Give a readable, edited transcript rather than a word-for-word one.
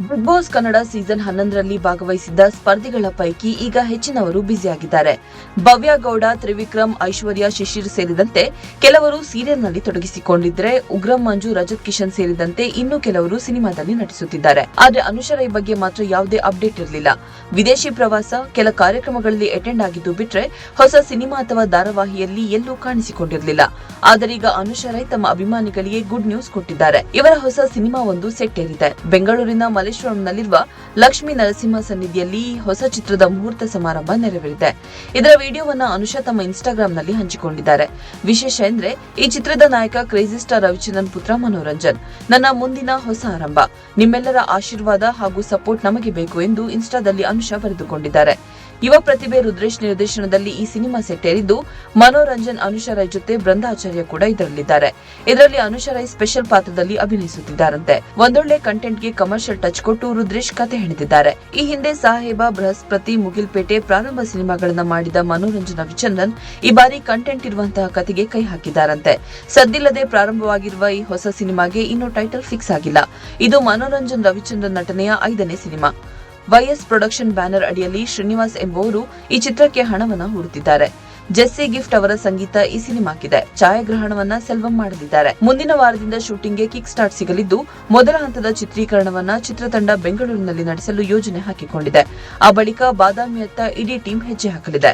Big boss Kannada season 11ರಲ್ಲಿ ಭಾಗವಹಿಸಿದ್ದ ಸ್ಪರ್ಧಿಗಳ ಪೈಕಿ ಈಗ ಹೆಚ್ಚಿನವರು ಬ್ಯುಸಿಯಾಗಿದ್ದಾರೆ. ಭವ್ಯ ಗೌಡ, ತ್ರಿವಿಕ್ರಮ್, ಐಶ್ವರ್ಯ, ಶಿಶಿರ್ ಸೇರಿದಂತೆ ಕೆಲವರು ಸೀರಿಯಲ್ನಲ್ಲಿ ತೊಡಗಿಸಿಕೊಂಡಿದ್ರೆ, ಉಗ್ರಂ ಮಂಜು, ರಜತ್ ಕಿಶನ್ ಸೇರಿದಂತೆ ಇನ್ನೂ ಕೆಲವರು ಸಿನಿಮಾದಲ್ಲಿ ನಟಿಸುತ್ತಿದ್ದಾರೆ. ಆದರೆ ಅನುಷಾ ರೈ ಬಗ್ಗೆ ಮಾತ್ರ ಯಾವುದೇ ಅಪ್ಡೇಟ್ ಇರಲಿಲ್ಲ. ವಿದೇಶಿ ಪ್ರವಾಸ, ಕೆಲ ಕಾರ್ಯಕ್ರಮಗಳಲ್ಲಿ ಅಟೆಂಡ್ ಆಗಿದ್ದು ಬಿಟ್ರೆ ಹೊಸ ಸಿನಿಮಾ ಅಥವಾ ಧಾರಾವಾಹಿಯಲ್ಲಿ ಎಲ್ಲೂ ಕಾಣಿಸಿಕೊಂಡಿರಲಿಲ್ಲ. ಆದರೀಗ ಅನುಷಾ ರೈ ತಮ್ಮ ಅಭಿಮಾನಿಗಳಿಗೆ ಗುಡ್ ನ್ಯೂಸ್ ಕೊಟ್ಟಿದ್ದಾರೆ. ಇವರ ಹೊಸ ಸಿನಿಮಾ ಒಂದು ಸೆಟ್ ಏರಿದೆ. ಬೆಂಗಳೂರಿನ ಮಲ್ಲೇಶ್ವರಂನಲ್ಲಿರುವ ಲಕ್ಷ್ಮೀ ನರಸಿಂಹ ಸನ್ನಿಧಿಯಲ್ಲಿ ಹೊಸ ಚಿತ್ರದ ಮುಹೂರ್ತ ಸಮಾರಂಭ ನೆರವೇರಿದೆ. ಇದರ ವಿಡಿಯೋವನ್ನ ಅನುಷಾ ತಮ್ಮ ಇನ್ಸ್ಟಾಗ್ರಾಂನಲ್ಲಿ ಹಂಚಿಕೊಂಡಿದ್ದಾರೆ. ವಿಶೇಷ ಎಂದ್ರೆ ಈ ಚಿತ್ರದ ನಾಯಕ ಕ್ರೇಜಿ ಸ್ಟಾರ್ ರವಿಚಂದ್ರನ್ ಪುತ್ರ ಮನೋರಂಜನ್. ನನ್ನ ಮುಂದಿನ ಹೊಸ ಆರಂಭ, ನಿಮ್ಮೆಲ್ಲರ ಆಶೀರ್ವಾದ ಹಾಗೂ ಸಪೋರ್ಟ್ ನಮಗೆ ಬೇಕು ಎಂದು ಇನ್ಸ್ಟಾದಲ್ಲಿ ಅನುಷಾ ಬರೆದುಕೊಂಡಿದ್ದಾರೆ. ಯುವ ಪ್ರತಿಭೆ ರುದ್ರೇಶ್ ನಿರ್ದೇಶನದಲ್ಲಿ ಈ ಸಿನಿಮಾ ಸೆಟ್ ಏರಿದ್ದು, ಮನೋರಂಜನ್, ಅನುಷಾ ರೈ ಜೊತೆ ಬೃಂದಾಚಾರ್ಯ ಕೂಡ ಇದರಲ್ಲಿದ್ದಾರೆ. ಇದರಲ್ಲಿ ಅನುಷಾ ರೈ ಸ್ಪೆಷಲ್ ಪಾತ್ರದಲ್ಲಿ ಅಭಿನಯಿಸುತ್ತಿದ್ದಾರಂತೆ. ಒಂದೊಳ್ಳೆ ಕಂಟೆಂಟ್ಗೆ ಕಮರ್ಷಿಯಲ್ ಟಚ್ ಕೊಟ್ಟು ರುದ್ರೇಶ್ ಕತೆ ಹೆಣೆದಿದ್ದಾರೆ. ಈ ಹಿಂದೆ ಸಾಹೇಬ, ಬೃಹಸ್ಪತಿ, ಮುಗಿಲ್ಪೇಟೆ ಪ್ರಾರಂಭ ಸಿನಿಮಾಗಳನ್ನ ಮಾಡಿದ ಮನೋರಂಜನ್ ರವಿಚಂದ್ರನ್ ಈ ಬಾರಿ ಕಂಟೆಂಟ್ ಇರುವಂತಹ ಕತೆಗೆ ಕೈ ಹಾಕಿದ್ದಾರಂತೆ. ಸದ್ದಿಲ್ಲದೆ ಪ್ರಾರಂಭವಾಗಿರುವ ಈ ಹೊಸ ಸಿನಿಮಾಗೆ ಇನ್ನೂ ಟೈಟಲ್ ಫಿಕ್ಸ್ ಆಗಿಲ್ಲ. ಇದು ಮನೋರಂಜನ್ ರವಿಚಂದ್ರನ್ ನಟನೆಯ 5ನೇ ಸಿನಿಮಾ. ವೈಎಸ್ ಪ್ರೊಡಕ್ಷನ್ ಬ್ಯಾನರ್ ಅಡಿಯಲ್ಲಿ ಶ್ರೀನಿವಾಸ್ ಎಂಬುವರು ಈ ಚಿತ್ರಕ್ಕೆ ಹಣವನ್ನ ಹೂಡುತ್ತಿದ್ದಾರೆ. ಜೆಸ್ಸಿ ಗಿಫ್ಟ್ ಅವರ ಸಂಗೀತ ಈ ಸಿನಿಮಾಕ್ಕಿದೆ. ಛಾಯಾಗ್ರಹಣವನ್ನ ಸೆಲ್ವಂ ಮಾಡಲಿದ್ದಾರೆ. ಮುಂದಿನ ವಾರದಿಂದ ಶೂಟಿಂಗ್ಗೆ ಕಿಕ್ ಸ್ಟಾರ್ಟ್ ಸಿಗಲಿದ್ದು, ಮೊದಲ ಹಂತದ ಚಿತ್ರೀಕರಣವನ್ನ ಚಿತ್ರತಂಡ ಬೆಂಗಳೂರಿನಲ್ಲಿ ನಡೆಸಲು ಯೋಜನೆ ಹಾಕಿಕೊಂಡಿದೆ. ಆ ಬಳಿಕ ಬಾದಾಮಿಯತ್ತ ಇಡೀ ಟೀಮ್ ಹೆಜ್ಜೆ ಹಾಕಲಿದೆ.